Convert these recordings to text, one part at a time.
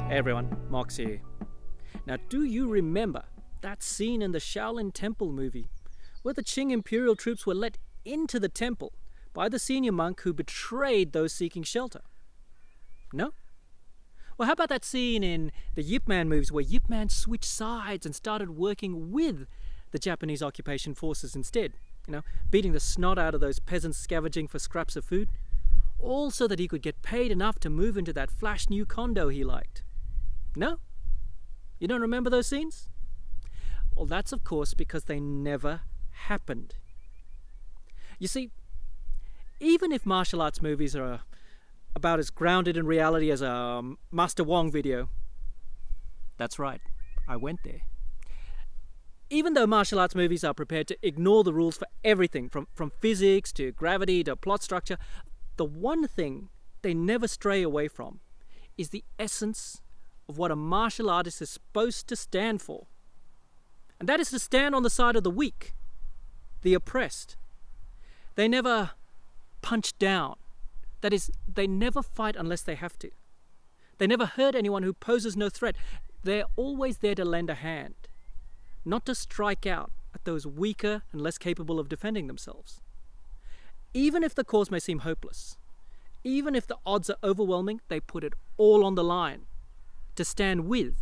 Hey everyone, Mox here. Now, do you remember that scene in the Shaolin Temple movie where the Qing imperial troops were let into the temple by the senior monk who betrayed those seeking shelter? No? Well, how about that scene in the Yip Man movies where Yip Man switched sides and started working with the Japanese occupation forces instead? Beating the snot out of those peasants scavenging for scraps of food, all so that he could get paid enough to move into that flash new condo he liked. No? You don't remember those scenes? Well, that's of course because they never happened. You see, even if martial arts movies are about as grounded in reality as a Master Wong video, that's right, I went there. Even though martial arts movies are prepared to ignore the rules for everything, from physics to gravity to plot structure, the one thing they never stray away from is the essence of what a martial artist is supposed to stand for. And that is to stand on the side of the weak, the oppressed. They never punch down. That is, they never fight unless they have to. They never hurt anyone who poses no threat. They're always there to lend a hand, not to strike out at those weaker and less capable of defending themselves. Even if the cause may seem hopeless, even if the odds are overwhelming, they put it all on the line to stand with,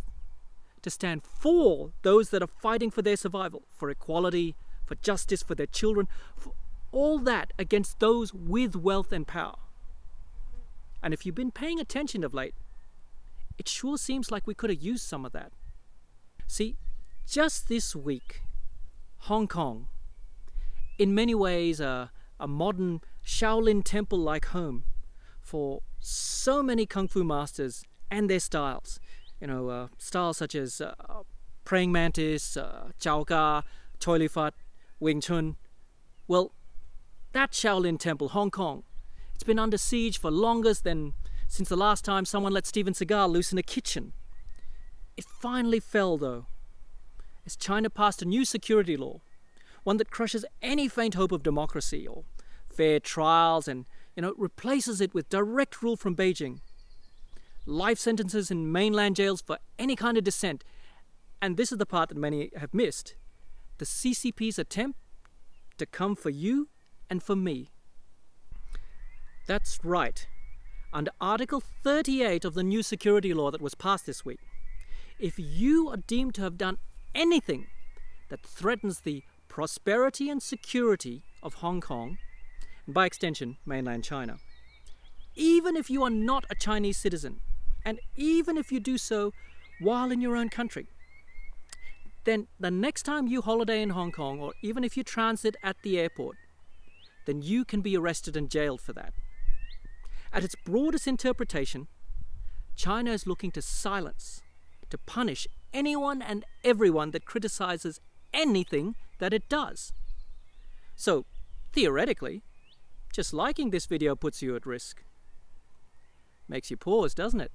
to stand for those that are fighting for their survival, for equality, for justice, for their children, for all that against those with wealth and power. And if you've been paying attention of late, it sure seems like we could have used some of that. See, just this week, Hong Kong, in many ways a modern Shaolin Temple-like home for so many Kung Fu masters and their styles. Styles such as Praying Mantis, Chao Ga, Choi Li Fat, Wing Chun. Well, that Shaolin Temple, Hong Kong, it's been under siege for longer than since the last time someone let Steven Seagal loose in a kitchen. It finally fell, though, as China passed a new security law, one that crushes any faint hope of democracy or fair trials and, replaces it with direct rule from Beijing. Life sentences in mainland jails for any kind of dissent. And this is the part that many have missed. The CCP's attempt to come for you and for me. That's right. Under Article 38 of the new security law that was passed this week, if you are deemed to have done anything that threatens the prosperity and security of Hong Kong, and by extension, mainland China, even if you are not a Chinese citizen, and even if you do so while in your own country, then the next time you holiday in Hong Kong, or even if you transit at the airport, then you can be arrested and jailed for that. At its broadest interpretation, China is looking to silence, to punish anyone and everyone that criticizes anything that it does. So, theoretically, just liking this video puts you at risk. Makes you pause, doesn't it?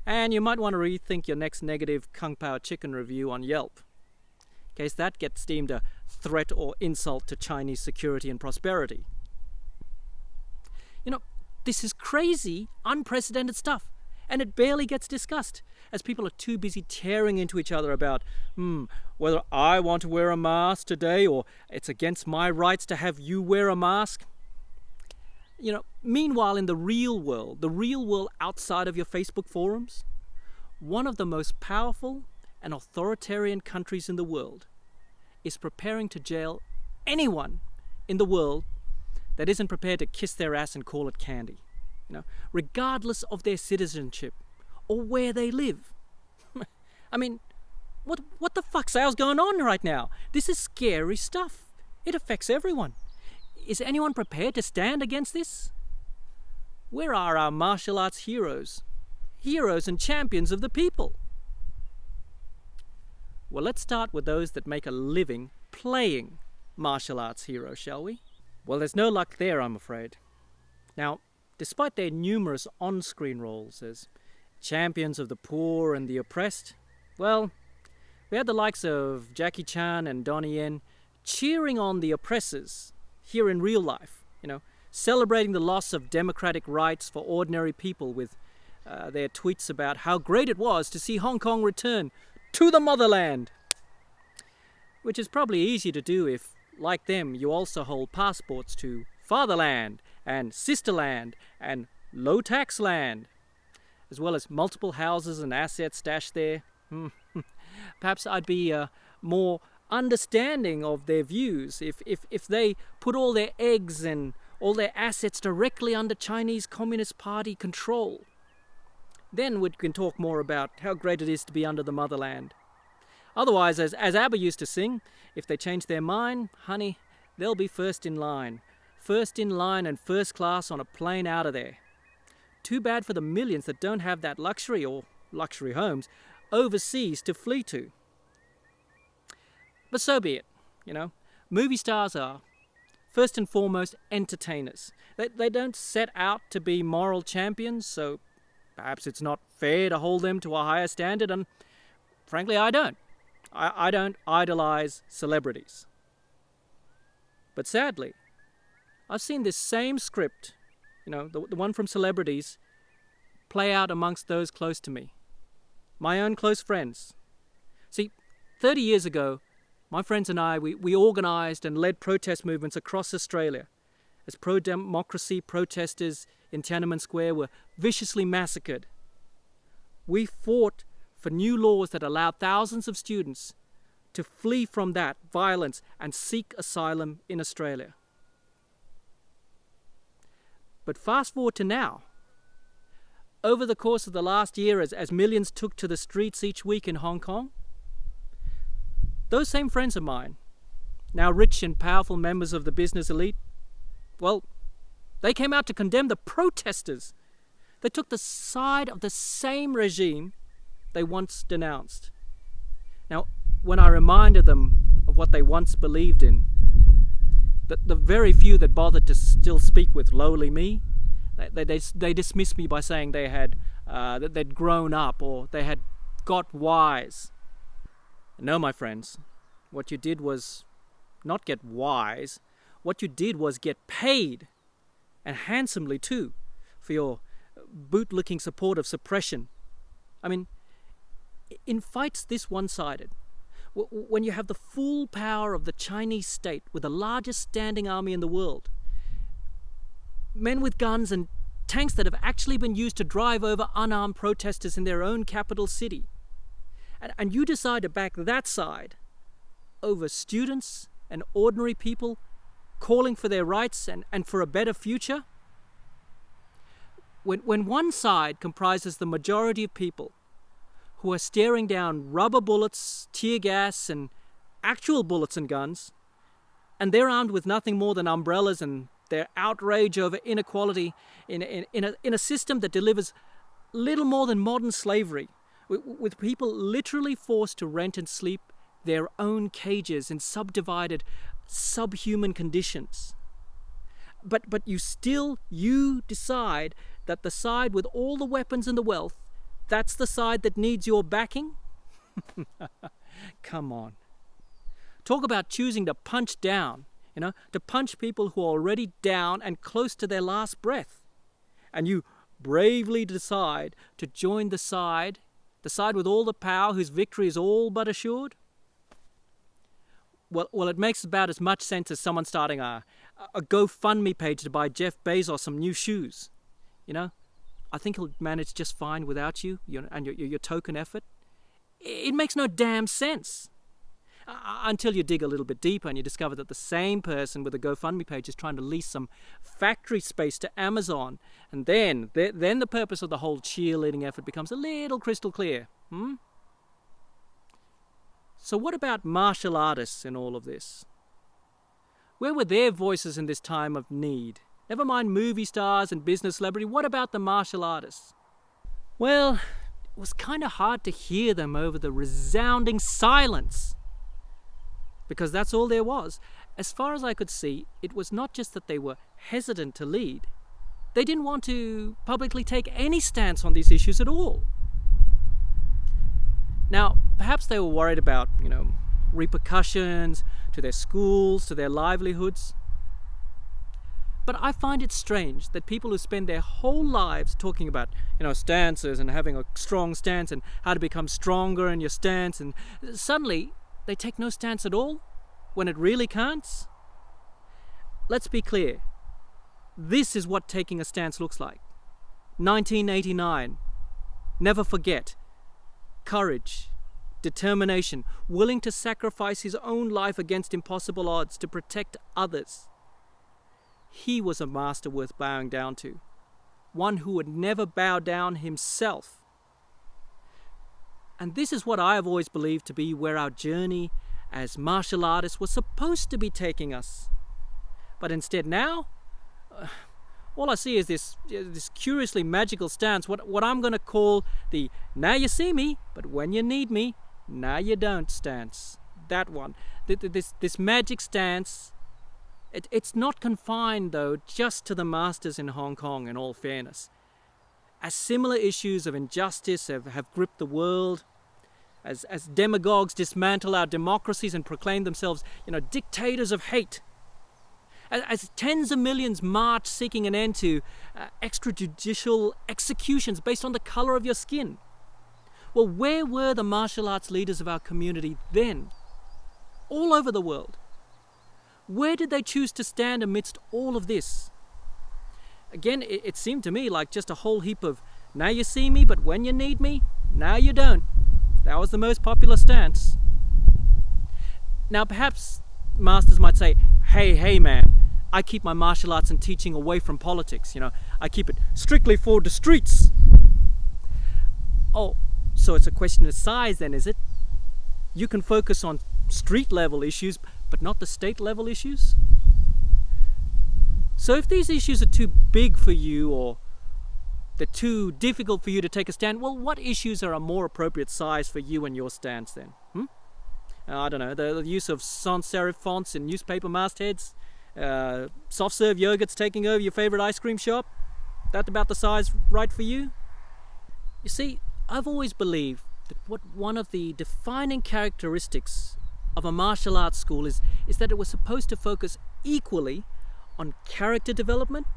And you might want to rethink your next negative Kung Pao chicken review on Yelp, in case that gets deemed a threat or insult to Chinese security and prosperity. This is crazy, unprecedented stuff, and it barely gets discussed, as people are too busy tearing into each other about whether I want to wear a mask today or it's against my rights to have you wear a mask. Meanwhile, in the real world outside of your Facebook forums, one of the most powerful and authoritarian countries in the world is preparing to jail anyone in the world that isn't prepared to kiss their ass and call it candy, regardless of their citizenship or where they live. I mean, what the fuck's going on right now? This is scary stuff. It affects everyone. Is anyone prepared to stand against this? Where are our martial arts heroes? Heroes and champions of the people? Well, let's start with those that make a living playing martial arts heroes, shall we? Well, there's no luck there, I'm afraid. Now, despite their numerous on-screen roles as champions of the poor and the oppressed, well, we had the likes of Jackie Chan and Donnie Yen cheering on the oppressors here in real life, celebrating the loss of democratic rights for ordinary people with their tweets about how great it was to see Hong Kong return to the motherland. Which is probably easy to do if, like them, you also hold passports to fatherland and sisterland and low-tax land, as well as multiple houses and assets stashed there. Perhaps I'd be more understanding of their views if they put all their eggs and all their assets directly under Chinese Communist Party control. Then we can talk more about how great it is to be under the motherland. Otherwise, as ABBA used to sing, if they change their mind, honey, they'll be first in line. First in line and first class on a plane out of there. Too bad for the millions that don't have that luxury or luxury homes overseas to flee to. But so be it, you know. Movie stars are, first and foremost, entertainers. They don't set out to be moral champions, so perhaps it's not fair to hold them to a higher standard, and frankly, I don't. I don't idolize celebrities. But sadly, I've seen this same script, you know, the one from Celebrities, play out amongst those close to me. My own close friends. See, 30 years ago, my friends and I, we organised and led protest movements across Australia as pro-democracy protesters in Tiananmen Square were viciously massacred. We fought for new laws that allowed thousands of students to flee from that violence and seek asylum in Australia. But fast forward to now. Over the course of the last year, as millions took to the streets each week in Hong Kong, those same friends of mine, now rich and powerful members of the business elite, well, they came out to condemn the protesters. They took the side of the same regime they once denounced. Now, when I reminded them of what they once believed in, the very few that bothered to still speak with lowly me, they dismissed me by saying they had that they'd grown up or they had got wise. No, my friends, what you did was not get wise. What you did was get paid, and handsomely too, for your bootlicking support of suppression. I mean, in fights this one-sided, when you have the full power of the Chinese state with the largest standing army in the world, men with guns and tanks that have actually been used to drive over unarmed protesters in their own capital city, and you decide to back that side over students and ordinary people calling for their rights and for a better future? When one side comprises the majority of people who are staring down rubber bullets, tear gas, and actual bullets and guns, and they're armed with nothing more than umbrellas and their outrage over inequality in a system that delivers little more than modern slavery, with people literally forced to rent and sleep their own cages in subdivided, subhuman conditions. But you decide that the side with all the weapons and the wealth, that's the side that needs your backing? Come on. Talk about choosing to punch down, to punch people who are already down and close to their last breath. And you bravely decide to join the side with all the power whose victory is all but assured? Well, it makes about as much sense as someone starting a GoFundMe page to buy Jeff Bezos some new shoes. I think he'll manage just fine without you and your token effort. It makes no damn sense. Until you dig a little bit deeper and you discover that the same person with a GoFundMe page is trying to lease some factory space to Amazon. And then the purpose of the whole cheerleading effort becomes a little crystal clear. So what about martial artists in all of this? Where were their voices in this time of need? Never mind movie stars and business celebrity, what about the martial artists? Well, it was kind of hard to hear them over the resounding silence. Because that's all there was. As far as I could see, it was not just that they were hesitant to lead. They didn't want to publicly take any stance on these issues at all. Now, perhaps they were worried about, repercussions to their schools, to their livelihoods. But I find it strange that people who spend their whole lives talking about, stances and having a strong stance and how to become stronger in your stance, and suddenly they take no stance at all when it really counts. Let's be clear. This is what taking a stance looks like. 1989. Never forget. Courage, determination, willing to sacrifice his own life against impossible odds to protect others. He was a master worth bowing down to, one who would never bow down himself. And this is what I have always believed to be where our journey as martial artists was supposed to be taking us. But instead now, all I see is this curiously magical stance, what I'm going to call the now you see me, but when you need me, now you don't stance. That one. This magic stance. It's not confined, though, just to the masters in Hong Kong, in all fairness. As similar issues of injustice have gripped the world, as demagogues dismantle our democracies and proclaim themselves, dictators of hate, as tens of millions march seeking an end to extrajudicial executions based on the color of your skin. Well, where were the martial arts leaders of our community then? All over the world. Where did they choose to stand amidst all of this? Again, it seemed to me like just a whole heap of, now you see me, but when you need me, now you don't. That was the most popular stance. Now, perhaps masters might say, hey man, I keep my martial arts and teaching away from politics. I keep it strictly for the streets. Oh, so it's a question of size then, is it? You can focus on street level issues, but not the state level issues? So if these issues are too big for you, or they're too difficult for you to take a stand, well, what issues are a more appropriate size for you and your stance then? I don't know, the use of sans serif fonts in newspaper mastheads, soft serve yogurts taking over your favorite ice cream shop? That about the size right for you? You see, I've always believed that one of the defining characteristics of a martial arts school is that it was supposed to focus equally on character development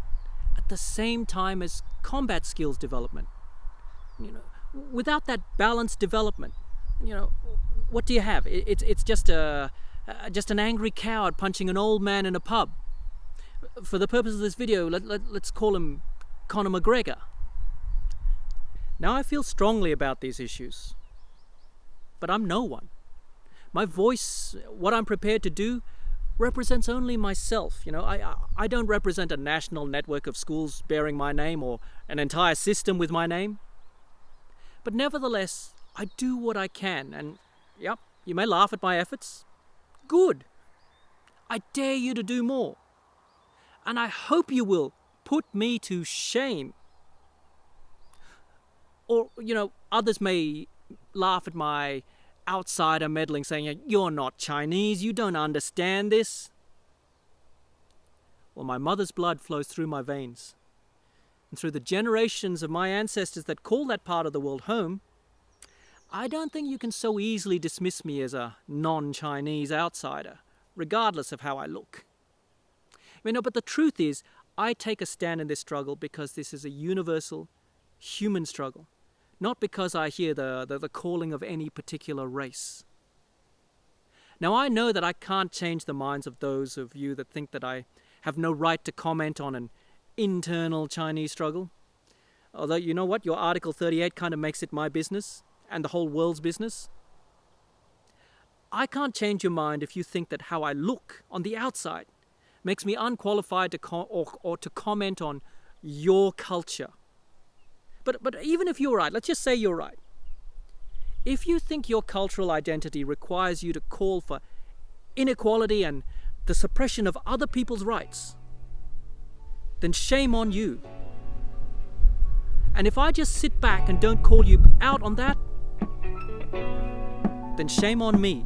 at the same time as combat skills development. Without that balanced development, what do you have? It's just an angry coward punching an old man in a pub. For the purpose of this video, let's call him Conor McGregor. Now, I feel strongly about these issues, but I'm no one. My voice, what I'm prepared to do, represents only myself. I don't represent a national network of schools bearing my name or an entire system with my name. But nevertheless, I do what I can, and yep, you may laugh at my efforts. Good. I dare you to do more. And I hope you will put me to shame. Or, others may laugh at my outsider meddling, saying, you're not Chinese, you don't understand this. Well, my mother's blood flows through my veins. And through the generations of my ancestors that call that part of the world home, I don't think you can so easily dismiss me as a non-Chinese outsider, regardless of how I look. But the truth is, I take a stand in this struggle because this is a universal human struggle, not because I hear the calling of any particular race. Now, I know that I can't change the minds of those of you that think that I have no right to comment on an internal Chinese struggle. Although, you know what? Your Article 38 kind of makes it my business and the whole world's business. I can't change your mind if you think that how I look on the outside makes me unqualified to to comment on your culture. But even if you're right, let's just say you're right. If you think your cultural identity requires you to call for inequality and the suppression of other people's rights, then shame on you. And if I just sit back and don't call you out on that, then shame on me.